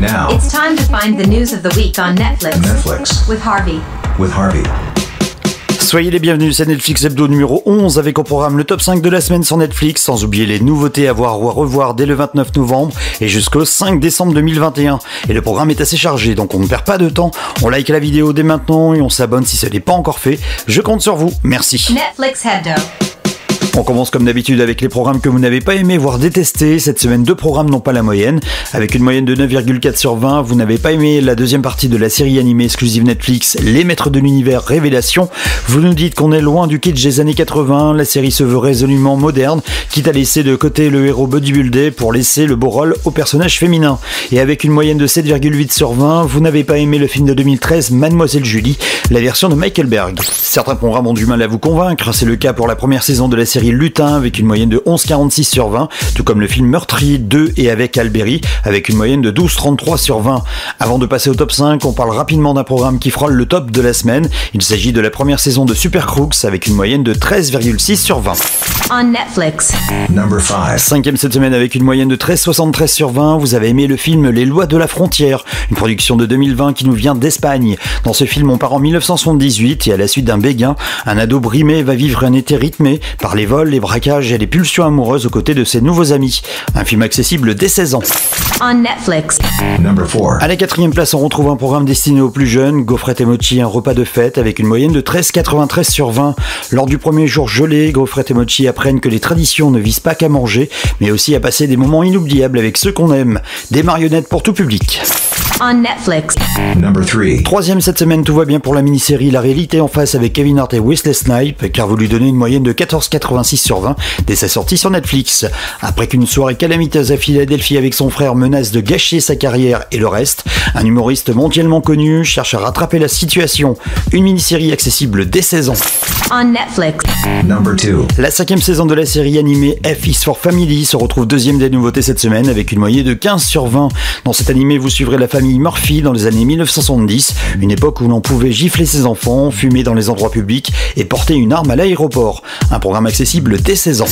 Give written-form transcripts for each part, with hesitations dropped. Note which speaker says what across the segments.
Speaker 1: now,
Speaker 2: It's time to find the news of the week on Netflix. With Harvey.
Speaker 3: Soyez les bienvenus, c'est Netflix Hebdo numéro 11 avec au programme le top 5 de la semaine sur Netflix, sans oublier les nouveautés à voir ou à revoir dès le 29 novembre et jusqu'au 5 décembre 2021. Et le programme est assez chargé, donc on ne perd pas de temps. On like la vidéo dès maintenant et on s'abonne si ce n'est pas encore fait. Je compte sur vous, merci.
Speaker 2: Netflix Hebdo.
Speaker 3: On commence comme d'habitude avec les programmes que vous n'avez pas aimé, voire détesté. Cette semaine, 2 programmes n'ont pas la moyenne. Avec une moyenne de 9,4 sur 20, vous n'avez pas aimé la deuxième partie de la série animée exclusive Netflix, Les Maîtres de l'Univers Révélation. Vous nous dites qu'on est loin du kitsch des années 80. La série se veut résolument moderne, quitte à laisser de côté le héros bodybuildé pour laisser le beau rôle au personnage féminin. Et avec une moyenne de 7,8 sur 20, vous n'avez pas aimé le film de 2013, Mademoiselle Julie, la version de Michael Berg. Certains programmes ont du mal à vous convaincre. C'est le cas pour la première saison de la série Lutin avec une moyenne de 11,46 sur 20, tout comme le film Meurtrier 2 et avec Alberi avec une moyenne de 12,33 sur 20. Avant de passer au top 5, on parle rapidement d'un programme qui frôle le top de la semaine. Il s'agit de la première saison de Super Crooks avec une moyenne de 13,6 sur 20.
Speaker 2: On Netflix.
Speaker 1: number 5,
Speaker 3: Cinquième cette semaine avec une moyenne de 13,73 sur 20, vous avez aimé le film Les Lois de la Frontière, une production de 2020 qui nous vient d'Espagne. Dans ce film, on part en 1978 et à la suite d'un béguin, un ado brimé va vivre un été rythmé par les vols, les braquages et les pulsions amoureuses aux côtés de ses nouveaux amis. Un film accessible dès 16 ans.
Speaker 2: On Netflix.
Speaker 1: number 4,
Speaker 3: À la quatrième place, on retrouve un programme destiné aux plus jeunes, Gaufrette et Mochi, un repas de fête avec une moyenne de 13,93 sur 20. Lors du premier jour gelé, Gaufrette et Mochi apprennent que les traditions ne visent pas qu'à manger, mais aussi à passer des moments inoubliables avec ceux qu'on aime. Des marionnettes pour tout public.
Speaker 2: On Netflix.
Speaker 1: number 3,
Speaker 3: Troisième cette semaine, tout va bien pour la mini-série La réalité en face avec Kevin Hart et Wesley Snipes, car vous lui donnez une moyenne de 14,86 sur 20 dès sa sortie sur Netflix. Après qu'une soirée calamiteuse à Philadelphie avec son frère menace de gâcher sa carrière et le reste, un humoriste mondialement connu cherche à rattraper la situation. Une mini-série accessible dès 16 ans.
Speaker 2: On Netflix.
Speaker 1: number 2,
Speaker 3: La 5e saison de la série animée F is for Family se retrouve deuxième des nouveautés cette semaine avec une moyenne de 15 sur 20. Dans cet animé, vous suivrez la famille Murphy dans les années 1970, une époque où l'on pouvait gifler ses enfants, fumer dans les endroits publics et porter une arme à l'aéroport. Un programme accessible dès 16 ans.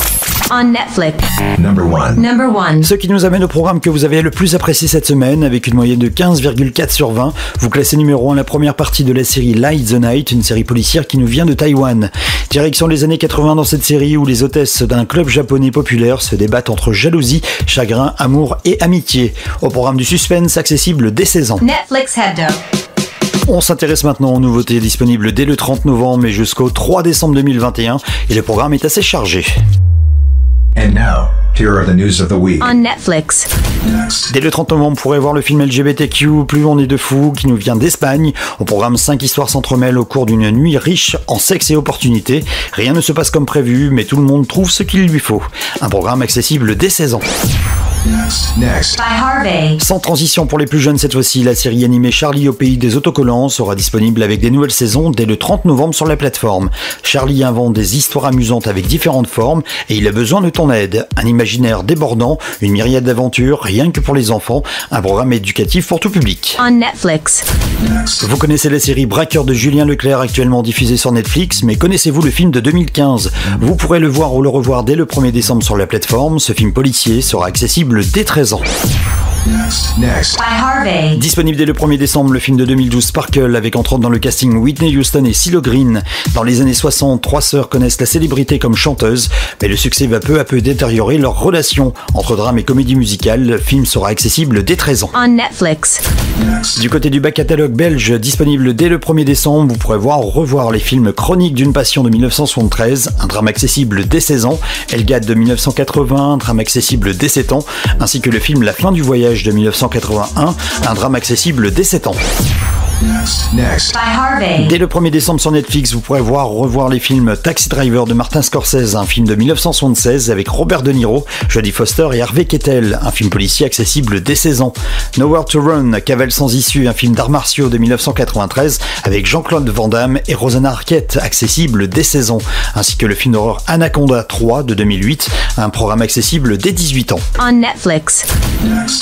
Speaker 2: On Netflix.
Speaker 1: number 1,
Speaker 2: Number 1.
Speaker 3: Ce qui nous amène au programme que vous avez le plus apprécié cette semaine avec une moyenne de 15,4 sur 20. Vous classez numéro 1 la première partie de la série Light the Night, une série policière qui nous vient de Taïwan. Direction les années 80 dans cette série où les hôtesses d'un club japonais populaire se débattent entre jalousie, chagrin, amour et amitié. Au programme du suspense accessible dès 16 ans.
Speaker 2: Netflix Hebdo.
Speaker 3: On s'intéresse maintenant aux nouveautés disponibles dès le 30 novembre et jusqu'au 3 décembre 2021 et le programme est assez chargé.
Speaker 1: and now, here are the news of the week.
Speaker 2: On Netflix.
Speaker 3: Dès le 30 novembre, vous pourrez voir le film LGBTQ, Plus on est de fous, qui nous vient d'Espagne. Au programme, 5 histoires s'entremêlent au cours d'une nuit riche en sexe et opportunités. Rien ne se passe comme prévu, mais tout le monde trouve ce qu'il lui faut. Un programme accessible dès 16 ans.
Speaker 1: Next,
Speaker 2: By Harvey.
Speaker 3: Sans transition pour les plus jeunes cette fois-ci, la série animée Charlie au pays des autocollants sera disponible avec des nouvelles saisons dès le 30 novembre sur la plateforme. Charlie invente des histoires amusantes avec différentes formes et il a besoin de ton aide. Un imaginaire débordant, une myriade d'aventures, rien que pour les enfants, un programme éducatif pour tout public.
Speaker 2: On Netflix.
Speaker 3: Vous connaissez la série Braqueur de Julien Leclerc actuellement diffusée sur Netflix, mais connaissez-vous le film de 2015 ? Vous pourrez le voir ou le revoir dès le 1er décembre sur la plateforme. Ce film policier sera accessible dès 13 ans.
Speaker 1: next,
Speaker 2: By Harvey.
Speaker 3: Disponible dès le 1er décembre, le film de 2012 Sparkle avec entre autres dans le casting Whitney Houston et CeeLo Green. Dans les années 60, 3 sœurs connaissent la célébrité comme chanteuses, mais le succès va peu à peu détériorer leur relation. Entre drame et comédie musicale, le film sera accessible dès 13 ans.
Speaker 2: On Netflix.
Speaker 3: Du côté du back catalogue belge, disponible dès le 1er décembre, vous pourrez voir ou revoir les films Chronique d'une passion de 1973, un drame accessible dès 16 ans, Elgate de 1980, un drame accessible dès 7 ans, ainsi que le film La fin du voyage de 1981, un drame accessible dès 7 ans.
Speaker 1: next,
Speaker 2: By Harvey.
Speaker 3: Dès le 1er décembre sur Netflix, vous pourrez voir ou revoir les films Taxi Driver de Martin Scorsese, un film de 1976 avec Robert De Niro, Jodie Foster et Harvey Keitel, un film policier accessible dès 16 ans. Nowhere to Run, Cavale sans issue, un film d'arts martiaux de 1993 avec Jean-Claude Van Damme et Rosanna Arquette, accessible dès 16 ans, ainsi que le film d'horreur Anaconda 3 de 2008, un programme accessible dès 18 ans.
Speaker 2: On Netflix.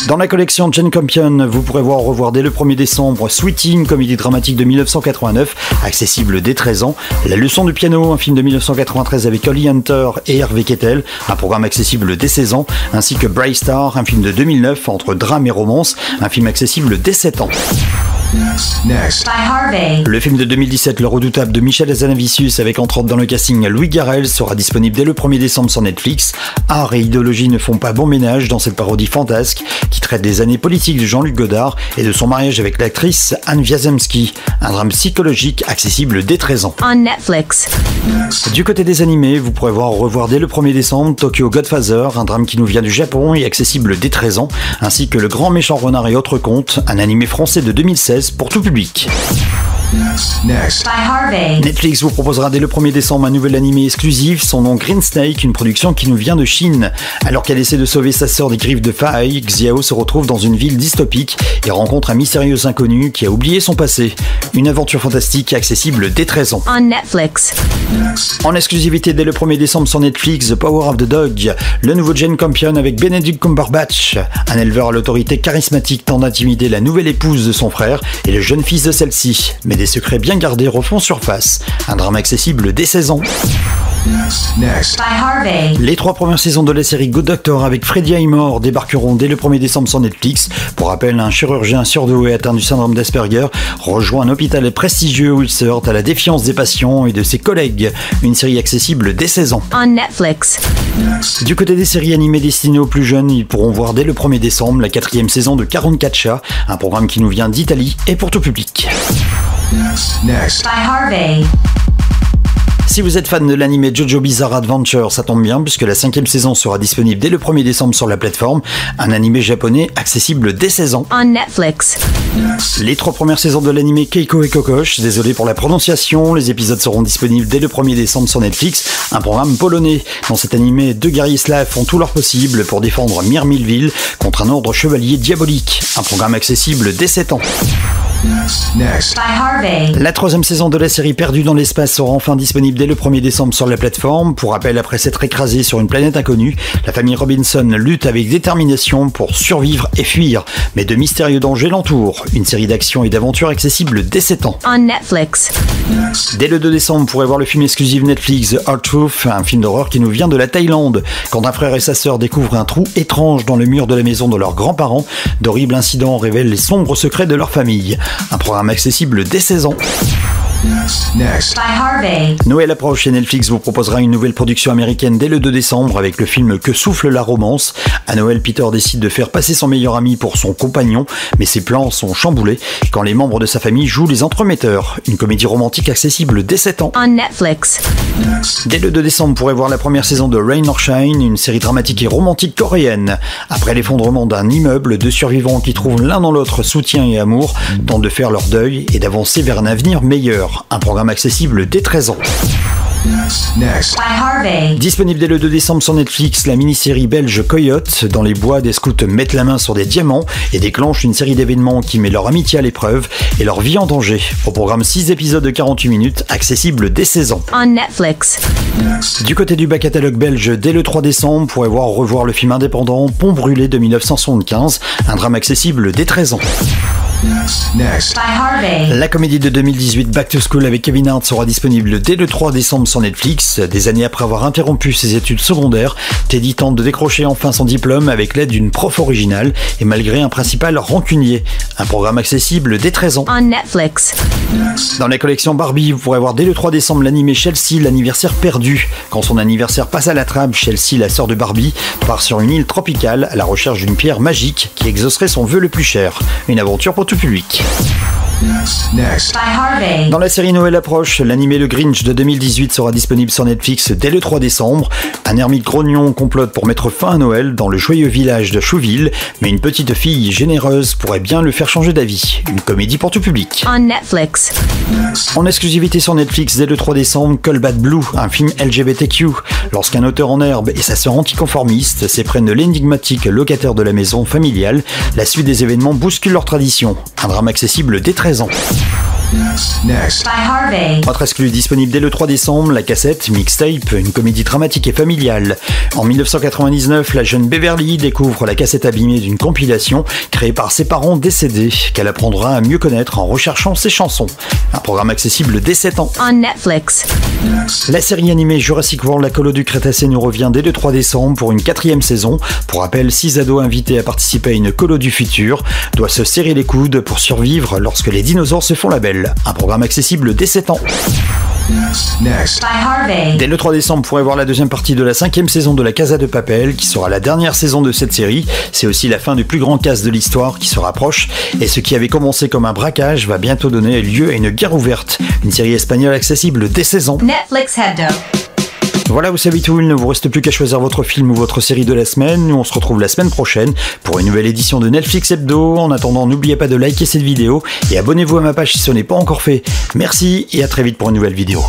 Speaker 3: Dans la collection Jane Campion, vous pourrez voir ou revoir dès le 1er décembre Sweeting une comédie dramatique de 1989, accessible dès 13 ans. La leçon du piano, un film de 1993 avec Holly Hunter et Harvey Keitel, un programme accessible dès 16 ans, ainsi que Braystar, un film de 2009 entre drame et romance, un film accessible dès 7 ans.
Speaker 1: Next.
Speaker 2: By Harvey.
Speaker 3: Le film de 2017, Le Redoutable de Michel Hazanavicius, avec entre autres dans le casting Louis Garrel, sera disponible dès le 1er décembre sur Netflix. Art et idéologie ne font pas bon ménage dans cette parodie fantasque qui traite des années politiques de Jean-Luc Godard et de son mariage avec l'actrice Anne Wiazemski. Un drame psychologique accessible dès 13 ans.
Speaker 2: On Netflix.
Speaker 3: Du côté des animés, vous pourrez revoir dès le 1er décembre Tokyo Godfather, un drame qui nous vient du Japon et accessible dès 13 ans, ainsi que Le Grand Méchant Renard et autres contes, un animé français de 2016 pour tout public.
Speaker 1: Next.
Speaker 2: By Harvey.
Speaker 3: Netflix vous proposera dès le 1er décembre un nouvel animé exclusif, son nom Green Snake, une production qui nous vient de Chine. Alors qu'elle essaie de sauver sa sœur des griffes de Faï, Xiao se retrouve dans une ville dystopique et rencontre un mystérieux inconnu qui a oublié son passé. Une aventure fantastique accessible dès 13 ans.
Speaker 2: On Netflix.
Speaker 3: En exclusivité dès le 1er décembre sur Netflix, The Power of the Dog, le nouveau Jane Campion avec Benedict Cumberbatch. Un éleveur à l'autorité charismatique tente d'intimider la nouvelle épouse de son frère et le jeune fils de celle-ci. Mais des secrets bien gardés refont surface. Un drame accessible dès 16 ans.
Speaker 1: Next.
Speaker 2: By Harvey.
Speaker 3: Les 3 premières saisons de la série Good Doctor avec Freddie Highmore débarqueront dès le 1er décembre sur Netflix. Pour rappel, un chirurgien surdoué atteint du syndrome d'Asperger rejoint un hôpital prestigieux où il se heurte à la défiance des patients et de ses collègues. Une série accessible dès 16 ans.
Speaker 2: On Netflix.
Speaker 3: Du côté des séries animées destinées aux plus jeunes, ils pourront voir dès le 1er décembre la 4e saison de 44 chats, un programme qui nous vient d'Italie et pour tout public.
Speaker 1: Next.
Speaker 2: By Harvey.
Speaker 3: Si vous êtes fan de l'anime JoJo Bizarre Adventure, ça tombe bien puisque la 5e saison sera disponible dès le 1er décembre sur la plateforme, un anime japonais accessible dès 16 ans.
Speaker 2: On Netflix.
Speaker 3: Les 3 premières saisons de l'anime Keiko et Kokosch, désolé pour la prononciation, les épisodes seront disponibles dès le 1er décembre sur Netflix, un programme polonais. Dans cet anime, 2 guerriers slaves font tout leur possible pour défendre Mirmilville contre un ordre chevalier diabolique, un programme accessible dès 7 ans.
Speaker 1: Next.
Speaker 2: By Harvey.
Speaker 3: La 3e saison de la série Perdue dans l'espace sera enfin disponible dès le 1er décembre sur la plateforme. Pour rappel, après s'être écrasée sur une planète inconnue, la famille Robinson lutte avec détermination pour survivre et fuir. Mais de mystérieux dangers l'entourent. Une série d'action et d'aventures accessible dès 7 ans.
Speaker 2: On Netflix.
Speaker 3: Dès le 2 décembre, vous pourrez voir le film exclusif Netflix The Hard Truth, un film d'horreur qui nous vient de la Thaïlande. Quand un frère et sa sœur découvrent un trou étrange dans le mur de la maison de leurs grands-parents, d'horribles incidents révèlent les sombres secrets de leur famille. Un programme accessible dès 16 ans.
Speaker 1: Next.
Speaker 2: By Harvey.
Speaker 3: Noël approche et Netflix vous proposera une nouvelle production américaine dès le 2 décembre avec le film Que souffle la romance. À Noël, Peter décide de faire passer son meilleur ami pour son compagnon, mais ses plans sont chamboulés quand les membres de sa famille jouent les entremetteurs. Une comédie romantique accessible dès 7 ans.
Speaker 2: On Netflix.
Speaker 3: Dès le 2 décembre, vous pourrez voir la première saison de Rain or Shine, une série dramatique et romantique coréenne. Après l'effondrement d'un immeuble, 2 survivants qui trouvent l'un dans l'autre soutien et amour tentent de faire leur deuil et d'avancer vers un avenir meilleur. Un programme accessible dès 13 ans.
Speaker 1: Next.
Speaker 2: By Harvey.
Speaker 3: Disponible dès le 2 décembre sur Netflix, la mini-série belge Coyote. Dans les bois, des scouts mettent la main sur des diamants et déclenchent une série d'événements qui met leur amitié à l'épreuve et leur vie en danger. Au programme 6 épisodes de 48 minutes, accessible dès 16 ans.
Speaker 2: On Netflix.
Speaker 3: Du côté du bas catalogue belge, dès le 3 décembre, vous pourrez revoir le film indépendant Pont brûlé de 1975, un drame accessible dès 13 ans.
Speaker 1: Next.
Speaker 2: By Harvey.
Speaker 3: La comédie de 2018 Back to School avec Kevin Hart sera disponible dès le 3 décembre sur Netflix. Des années après avoir interrompu ses études secondaires, Teddy tente de décrocher enfin son diplôme avec l'aide d'une prof originale et malgré un principal rancunier. Un programme accessible dès 13 ans.
Speaker 2: On Netflix.
Speaker 3: Dans la collection Barbie, vous pourrez voir dès le 3 décembre l'animé Chelsea, l'anniversaire perdu. Quand son anniversaire passe à la trappe, Chelsea, la sœur de Barbie, part sur une île tropicale à la recherche d'une pierre magique qui exaucerait son vœu le plus cher. Une aventure pour tout public.
Speaker 1: Next.
Speaker 2: By Harvey.
Speaker 3: Dans la série Noël approche, l'animé Le Grinch de 2018 sera disponible sur Netflix dès le 3 décembre. Un ermite grognon complote pour mettre fin à Noël dans le joyeux village de Chouville, mais une petite fille généreuse pourrait bien le faire changer d'avis. Une comédie pour tout public.
Speaker 2: On Netflix.
Speaker 3: En exclusivité sur Netflix dès le 3 décembre, Call Bad Blue, un film LGBTQ. Lorsqu'un auteur en herbe et sa sœur anticonformiste s'éprennent de l'énigmatique locataire de la maison familiale, la suite des événements bouscule leur tradition. Un drame accessible dès 13 ans.
Speaker 1: Next.
Speaker 2: By Harvey.
Speaker 3: Autre exclu disponible dès le 3 décembre, la cassette Mixtape, une comédie dramatique et familiale. En 1999, la jeune Beverly découvre la cassette abîmée d'une compilation créée par ses parents décédés, qu'elle apprendra à mieux connaître en recherchant ses chansons. Un programme accessible dès 7 ans.
Speaker 2: On Netflix.
Speaker 3: La série animée Jurassic World, la colo du Crétacé nous revient dès le 3 décembre pour une 4e saison. Pour rappel, 6 ados invités à participer à une colo du futur doivent se serrer les coudes pour survivre lorsque les dinosaures se font la belle. Un programme accessible dès 7 ans.
Speaker 1: Next.
Speaker 2: By Harvey.
Speaker 3: Dès le 3 décembre, vous pourrez voir la 2e partie de la 5e saison de La Casa de Papel, qui sera la dernière saison de cette série. C'est aussi la fin du plus grand casse de l'histoire qui se rapproche, et ce qui avait commencé comme un braquage va bientôt donner lieu à une guerre ouverte. Une série espagnole accessible dès 16 ans.
Speaker 2: Netflix Hebdo.
Speaker 3: Voilà, vous savez tout, il ne vous reste plus qu'à choisir votre film ou votre série de la semaine. Nous, on se retrouve la semaine prochaine pour une nouvelle édition de Netflix Hebdo. En attendant, n'oubliez pas de liker cette vidéo et abonnez-vous à ma page si ce n'est pas encore fait. Merci et à très vite pour une nouvelle vidéo.